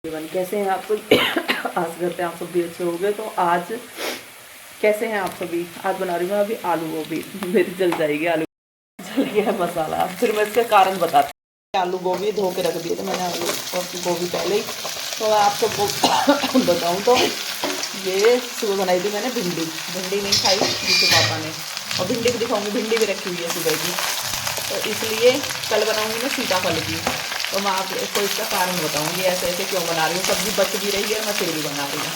Everyone, कैसे हैं आप सभी? आज करते हैं आप सब भी अच्छे हो गए। तो आज कैसे हैं आप सभी? आज बना रही हूँ मैं अभी आलू गोभी। मेरी जल जाएगी, आलू जल गया है मसाला। फिर मैं इसका कारण बताती हूँ। आलू गोभी धो के रख दिए थे मैंने, आलू और गोभी पहले ही। तो आप सबको बताऊँ तो ये सुबह बनाई थी मैंने भिंडी नहीं खाई जिसके पापा ने, और भिंडी भी दिखाऊंगी, भिंडी भी रखी हुई है सुबह की। तो इसलिए कल बनाऊंगी मैं सीताफल की। तो मैं आपको इसका कारण बताऊंगी ऐसे ऐसे क्यों बना रही हूँ। सब्जी बच भी रही है, मैं फिर भी बना रही हूँ।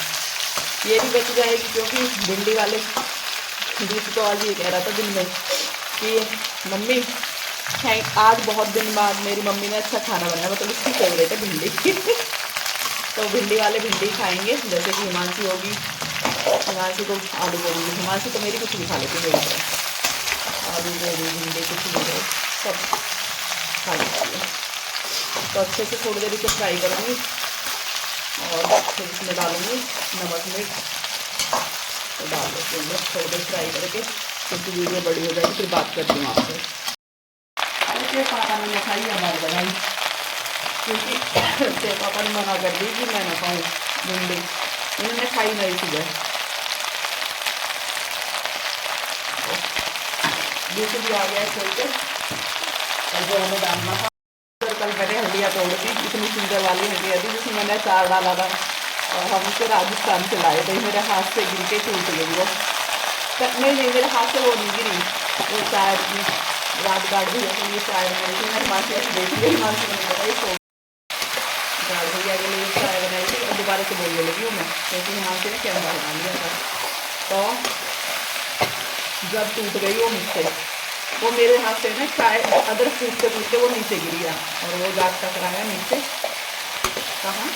ये भी बच जाएगी क्योंकि भिंडी वाले बीच तो आज ये कह रहा था दिन में कि मम्मी आज बहुत दिन बाद मेरी मम्मी ने अच्छा खाना बनाया, मतलब इसकी फेवरेट है भिंडी। तो भिंडी वाले भिंडी खाएंगे, जैसे कि हिमांशी होगी, हिमांशी को आलू गोभी, हिमांशी तो मेरी कुछ भी खा लेती है मेरी तरह, आलू गोभी भिंडी कुछ भी हो सब खा लेती है। तो अच्छे से थोड़ी देर इसे फ्राई करूँगी और फिर इसमें डालूँगी नमक मिर्च। तो डाल देती हूँ थोड़ी देर फ्राई करके, क्योंकि वीडियो बड़ी हो जाएगी, फिर बात करती हूँ आपसे। ऐसे पापा ने खाई हमारी बनाई, क्योंकि पापा ने मना कर दी कि मैं ना खाऊँ भिंडी, उन्होंने खाई नहीं सुबह। दूसरी भी आ गया छोड़ के, जो हमें डालना था। कल मैंने हल्दियाँ तोड़ दी, इतनी सुंदर वाली हल्दियाँ थी जिसमें मैंने अचार डाला था, और हम उसे राजस्थान से लाए थे। मेरे हाथ से गिर के टूट गई वो। नहीं, मेरे हाथ से वो नहीं गिरी, वो शायद राजघाट भैया के लिए शायद बनाई थी। मेरे मासी ऐसे देख लिया, हिमांशु को नहीं पता ये राजघाट भैया के लिए चाय बनाई थी। और दोबारा से बोलने लगी हूँ मैं, क्योंकि हिमांशु ने कैमरा हटा लिया था। तो जब टूट गई वो मुझसे, वो मेरे हाथ से ना चाय अदरक फूटते फूटते वो नीचे गिर गया, और वो जाग टकराया नीचे। कहाँ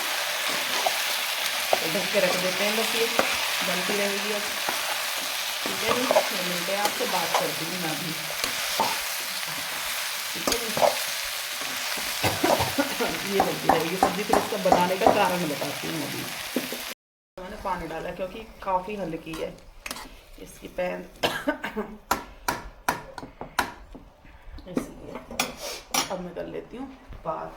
तो ढक के रख देते हैं, बस ये बनती रहेगी अब। ठीक है जी, फिर मिलते हैं, आपसे बात करती हूँ मैं अभी। ठीक है जी, ये बनती रहेगी सब्जी। फिर इसका बनाने का कारण बताती हूँ अभी। मैंने पानी डाला क्योंकि काफ़ी हल्की है इसकी पैन, इसलिए अब मैं कर लेती हूँ बात।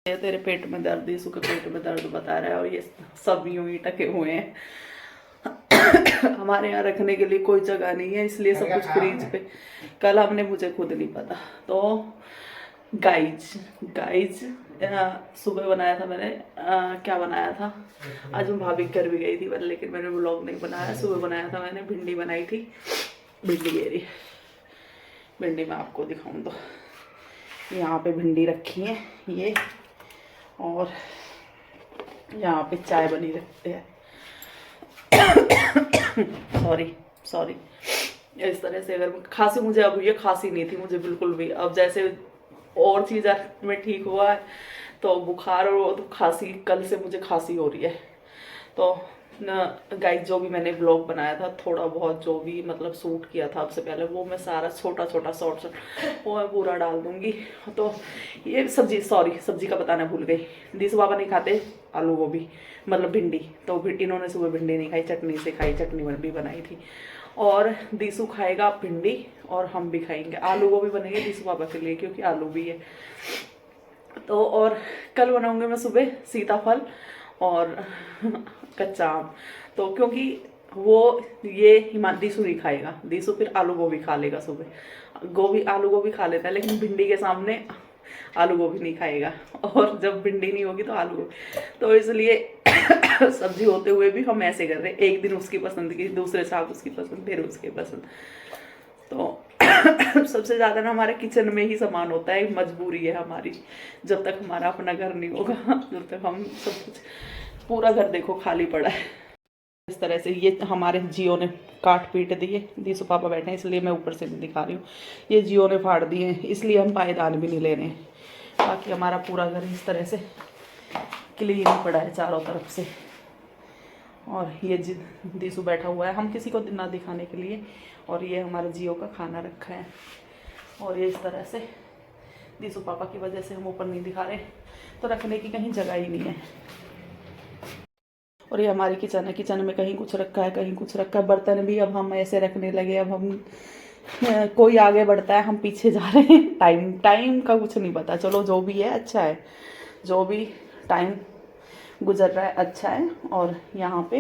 तेरे पेट में दर्द, यीशु के पेट में दर्द बता रहा है, और ये सब यूं ही टके हुए हैं। हमारे यहाँ रखने के लिए कोई जगह नहीं है, इसलिए सब कुछ फ्रीज पे। कल हमने, मुझे खुद नहीं पता। तो गाइज सुबह बनाया था मैंने, क्या बनाया था आज, मैं भाभी घर भी गई थी लेकिन मैंने व्लॉग नहीं बनाया। सुबह बनाया था मैंने, भिंडी बनाई थी। भिंडी गेरी भिंडी मैं आपको दिखाऊं तो यहाँ पे भिंडी रखी है ये, और यहाँ पे चाय बनी रखते हैं। सॉरी इस तरह से। अगर खांसी, मुझे अब ये खांसी नहीं थी मुझे बिल्कुल भी, अब जैसे और चीज़ में ठीक हुआ है, तो बुखार और तो खांसी, कल से मुझे खांसी हो रही है। तो गाइस, जो भी मैंने ब्लॉग बनाया था, थोड़ा बहुत जो भी मतलब शूट किया था आपसे पहले, वो मैं सारा छोटा छोटा शॉर्ट वो मैं पूरा डाल दूंगी। तो ये सब्जी का बताना भूल गई। दीसू बाबा नहीं खाते आलू गोभी, मतलब भिंडी, तो इन्होंने सुबह भिंडी नहीं खाई, चटनी से खाई, चटनी भी बनाई थी। और दीसू खाएगा भिंडी, और हम भी खाएंगे। आलू गोभी बनेंगे दीसू बाबा के लिए, क्योंकि आलू भी है। तो और कल बनाऊंगे मैं सुबह सीताफल और कच्चा आम। तो क्योंकि वो ये दीसू नहीं खाएगा, दीसू फिर आलू गोभी खा लेगा सुबह। आलू गोभी खा लेता है, लेकिन भिंडी के सामने आलू गोभी नहीं खाएगा, और जब भिंडी नहीं होगी तो आलू गोभी। तो इसलिए सब्जी होते हुए भी हम ऐसे कर रहे हैं, एक दिन उसकी पसंद की, दूसरे साल उसकी पसंद, फिर उसकी पसंद। तो सबसे ज़्यादा ना हमारे किचन में ही सामान होता है, मजबूरी है हमारी। जब तक हमारा अपना घर नहीं होगा, जब तक हम सब कुछ, पूरा घर देखो खाली पड़ा है इस तरह से। ये हमारे जियो ने काट पीट दिए, दीसू पापा बैठे हैं इसलिए मैं ऊपर से नहीं दिखा रही हूँ। ये जियो ने फाड़ दिए, इसलिए हम पायदान भी नहीं ले रहे हैं। बाकी हमारा पूरा घर इस तरह से क्लीन पड़ा है चारों तरफ से। और ये दीसू बैठा हुआ है, हम किसी को ना दिखाने के लिए। और ये हमारे जियो का खाना रखा है, और ये इस तरह से दीसू पापा की वजह से हम ऊपर नहीं दिखा रहे, तो रखने की कहीं जगह ही नहीं है। और ये हमारी किचन है, किचन में कहीं कुछ रखा है, कहीं कुछ रखा है। बर्तन भी अब हम ऐसे रखने लगे, अब हम कोई आगे बढ़ता है, हम पीछे जा रहे हैं। टाइम का कुछ नहीं पता। चलो जो भी है अच्छा है, जो भी टाइम गुजर रहा है अच्छा है। और यहाँ पे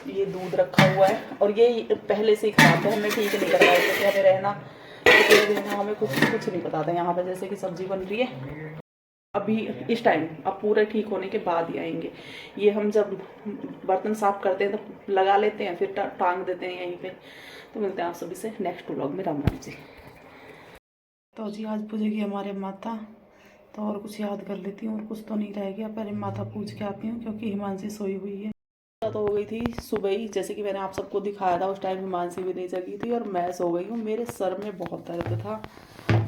ये दूध रखा हुआ है और ये पहले से ही खराब है, हमने ठीक नहीं करवाया क्योंकि हमें रहना हमें कुछ नहीं पता था। यहाँ पे जैसे कि सब्जी बन रही है अभी इस टाइम, अब पूरे ठीक होने के बाद ही आएंगे। ये हम जब बर्तन साफ करते हैं तो लगा लेते हैं, फिर टांग देते हैं यहीं पे। तो मिलते हैं आप सभी से नेक्स्ट व्लॉग में। राम राम जी। तो जी आज पूजेगी हमारे माता, तो और कुछ याद कर लेती हूँ और कुछ तो नहीं रह गया। पहले माता पूज के आती हूँ क्योंकि हिमांशी सोई हुई है। तो हो गई थी सुबह ही, जैसे कि मैंने आप सबको दिखाया था। उस टाइम हिमांशी भी नहीं जगी थी और मैं सो गई हूँ। मेरे सर में बहुत दर्द था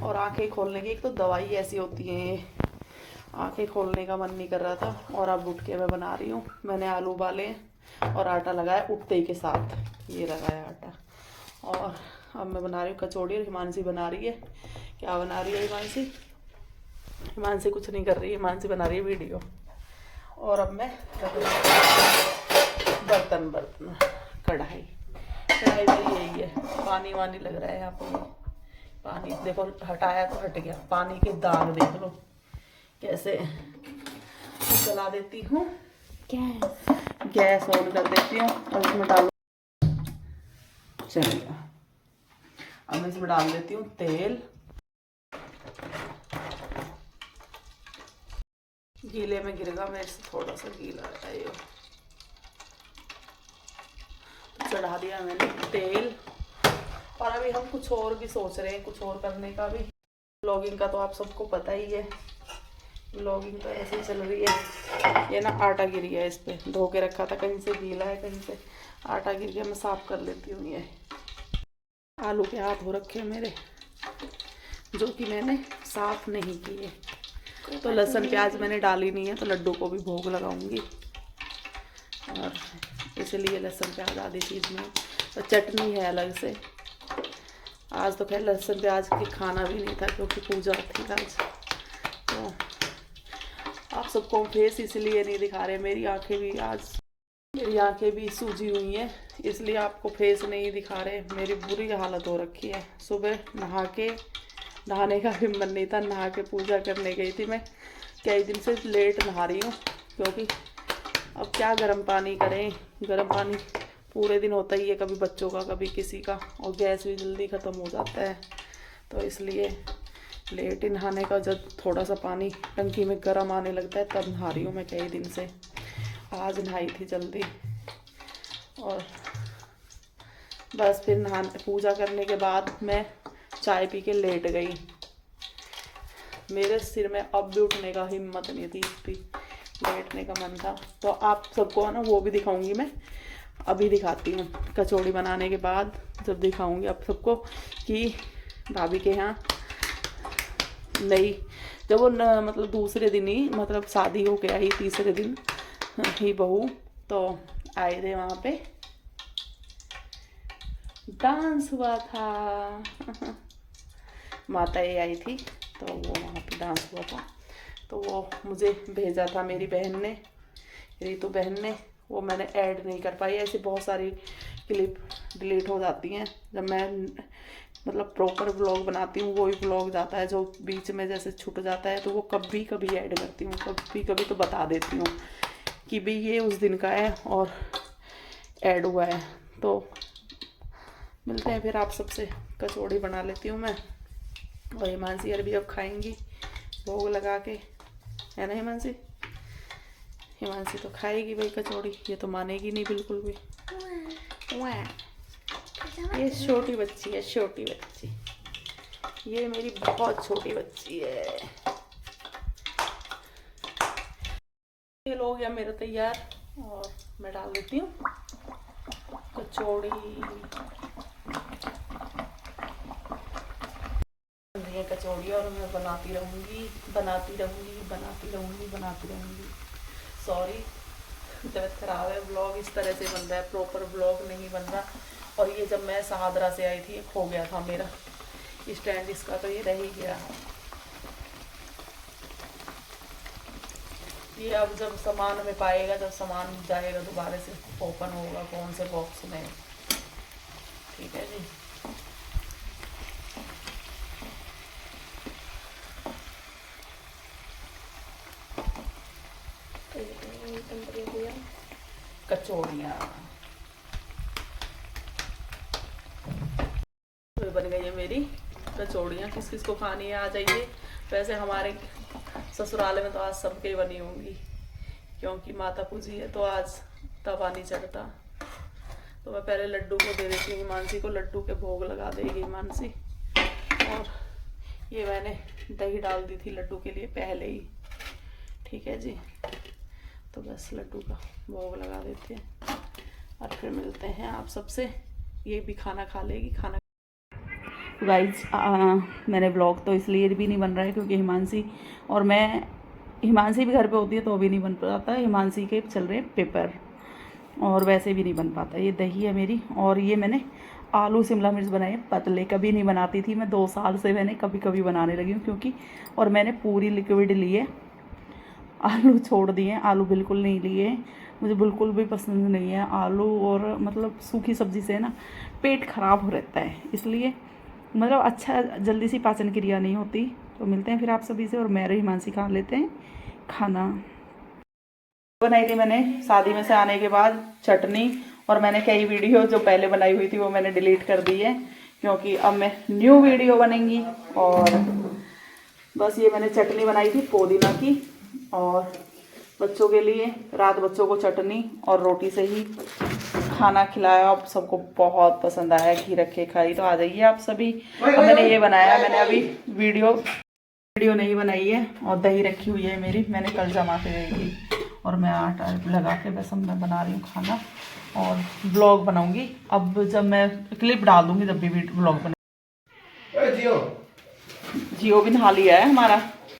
और आंखें खोलने की, एक तो दवाई ऐसी होती है, आंखें खोलने का मन नहीं कर रहा था। और अब उठ के मैं बना रही हूँ। मैंने आलू उबाले और आटा लगाया उठते ही के साथ, ये लगाया आटा। और अब मैं बना रही हूँ कचौड़ी और हिमांशी बना रही है। क्या बना रही है हिमांशी? हिमांशी कुछ नहीं कर रही है, हिमांशी बना रही है वीडियो। और अब मैं बर्तन कढ़ाई में यही है, पानी वानी लग रहा है यहाँ पर। पानी देखो हटाया तो हट गया, पानी के दाग देख लो कैसे। चला देती हूँ गैस ऑन कर देती हूँ और इसमें डालो, चलिए अब मैं इसमें डाल देती हूँ तेल। गीले में गिरेगा, मेरे से थोड़ा सा गीला है ये। तो चढ़ा दिया मैंने तेल। और अभी हम कुछ और भी सोच रहे हैं, कुछ और करने का भी। ब्लॉगिंग का तो आप सबको पता ही है, ब्लॉगिंग तो ऐसे ही चल रही है। ये ना आटा गिर गया, इस पे धो के रखा था, कहीं से गीला है कहीं से आटा गिर गया। मैं साफ कर लेती हूँ। ये आलू के हाथ हो रखे हैं मेरे, जो कि मैंने साफ नहीं किए। तो लहसुन प्याज मैंने डाली नहीं है, तो लड्डू को भी भोग लगाऊंगी और इसलिए लहसुन प्याज आधी चीज़ में। तो चटनी है अलग से। आज तो खैर लहसुन प्याज के खाना भी नहीं था क्योंकि पूजा थी आज। तो आप सबको फेस इसलिए नहीं दिखा रहे, मेरी आंखें भी सूजी हुई हैं, इसलिए आपको फेस नहीं दिखा रहे। मेरी बुरी हालत हो रखी है। सुबह नहाने का भी मन नहीं था, नहा के पूजा करने गई थी। मैं कई दिन से लेट नहा रही हूँ क्योंकि अब क्या गर्म पानी करें। गर्म पानी पूरे दिन होता ही है, कभी बच्चों का कभी किसी का, और गैस भी जल्दी ख़त्म हो जाता है। तो इसलिए लेट ही नहाने का, जब थोड़ा सा पानी टंकी में गर्म आने लगता है तब नहा रही हूँ मैं कई दिन से। आज नहाई थी जल्दी और बस फिर पूजा करने के बाद मैं चाय पी के लेट गई। मेरे सिर में अब भी उठने का हिम्मत नहीं थी, इतनी लेटने का मन था। तो आप सबको है ना वो भी दिखाऊंगी मैं, अभी दिखाती हूँ कचौड़ी बनाने के बाद। जब दिखाऊंगी आप सबको कि भाभी के यहाँ नहीं, जब वो मतलब दूसरे दिन ही, मतलब शादी हो के आई तीसरे दिन ही बहू तो आए थे, वहाँ पे डांस हुआ था। माता ये आई थी तो वो वहाँ पे डांस हुआ था। तो वो मुझे भेजा था मेरी बहन ने, रीतू बहन ने। वो मैंने ऐड नहीं कर पाई, ऐसी बहुत सारी क्लिप डिलीट हो जाती हैं जब मैं मतलब प्रॉपर व्लॉग बनाती हूँ। वही व्लॉग जाता है जो बीच में जैसे छूट जाता है, तो वो कभी कभी ऐड करती हूँ, कभी कभी तो बता देती हूँ कि भाई ये उस दिन का है और ऐड हुआ है। तो मिलते हैं फिर आप सबसे। कचौड़ी बना लेती हूँ मैं और हिमांशी अरबी अब खाएंगी भोग लगा के, है ना हिमांशी? हिमांशी तो खाएगी भाई कचौड़ी, ये तो मानेगी नहीं बिल्कुल भी। ये छोटी बच्ची है, छोटी बच्ची, ये मेरी बहुत छोटी बच्ची है। ये हो गया मेरा तैयार और मैं डाल देती हूँ कचौड़ी। कचौड़ी और मैं बनाती रहूँगी। सॉरी, तबीयत खराब है। ब्लॉग इस तरह से बन रहा है, प्रॉपर ब्लॉग नहीं बन रहा। और ये जब मैं सहादरा से आई थी खो गया था मेरा स्टैंड इसका, तो ये रह ही गया। ये अब जब सामान में पाएगा, जब सामान जाएगा दोबारा से ओपन होगा कौन से बॉक्स में। ठीक है जी। कचौड़ियाँ तो बन गई है मेरी कचौड़ियाँ। किस किस को खानी है आ जाइए। वैसे हमारे ससुराल में तो आज सबके बनी होंगी, क्योंकि माता पूजी है तो आज तवा नहीं चढ़ता। तो मैं पहले लड्डू को दे देती हूँ हिमांशी को, लड्डू के भोग लगा देगी हिमांशी। और ये मैंने दही डाल दी थी लड्डू के लिए पहले ही, ठीक है जी। तो बस लड्डू का भोग लगा देते हैं और फिर मिलते हैं आप सबसे। ये भी खाना खा लेगी। खाना गाइज मैंने ब्लॉग तो इसलिए भी नहीं बन रहा है क्योंकि हिमांशी और मैं, हिमांशी भी घर पे होती है तो भी नहीं बन पाता। हिमांशी के चल रहे हैं पेपर और वैसे भी नहीं बन पाता। ये दही है मेरी और ये मैंने आलू शिमला मिर्च बनाए पतले। कभी नहीं बनाती थी मैं, 2 साल से मैंने कभी कभी बनाने लगी हूँ क्योंकि। और मैंने पूरी लिक्विड लिए, आलू छोड़ दिए। आलू बिल्कुल नहीं लिए, मुझे बिल्कुल भी पसंद नहीं है आलू। और मतलब सूखी सब्ज़ी से ना पेट ख़राब हो रहता है, इसलिए मतलब अच्छा जल्दी सी पाचन क्रिया नहीं होती। तो मिलते हैं फिर आप सभी से और मैं हिमांशी खा लेते हैं खाना। बनाई थी मैंने शादी में से आने के बाद चटनी, और मैंने कई वीडियो जो पहले बनाई हुई थी वो मैंने डिलीट कर दी है क्योंकि अब मैं न्यू वीडियो बनेंगी। और बस ये मैंने चटनी बनाई थी पुदीना की और बच्चों के लिए रात बच्चों को चटनी और रोटी से ही खाना खिलाया। अब सबको बहुत पसंद आया, घी रखे खाई। तो आ जाइए आप सभी। अब मैंने ये बनाया, मैंने अभी वीडियो नहीं बनाई है। और दही रखी हुई है मेरी, मैंने कल जमा के गई थी। और मैं आटा लगा के बस मैं बना रही हूँ खाना और ब्लॉग बनाऊंगी। अब जब मैं क्लिप डाल दूंगी जब भी ब्लॉग बना। जियो भी नहा लिया है हमारा।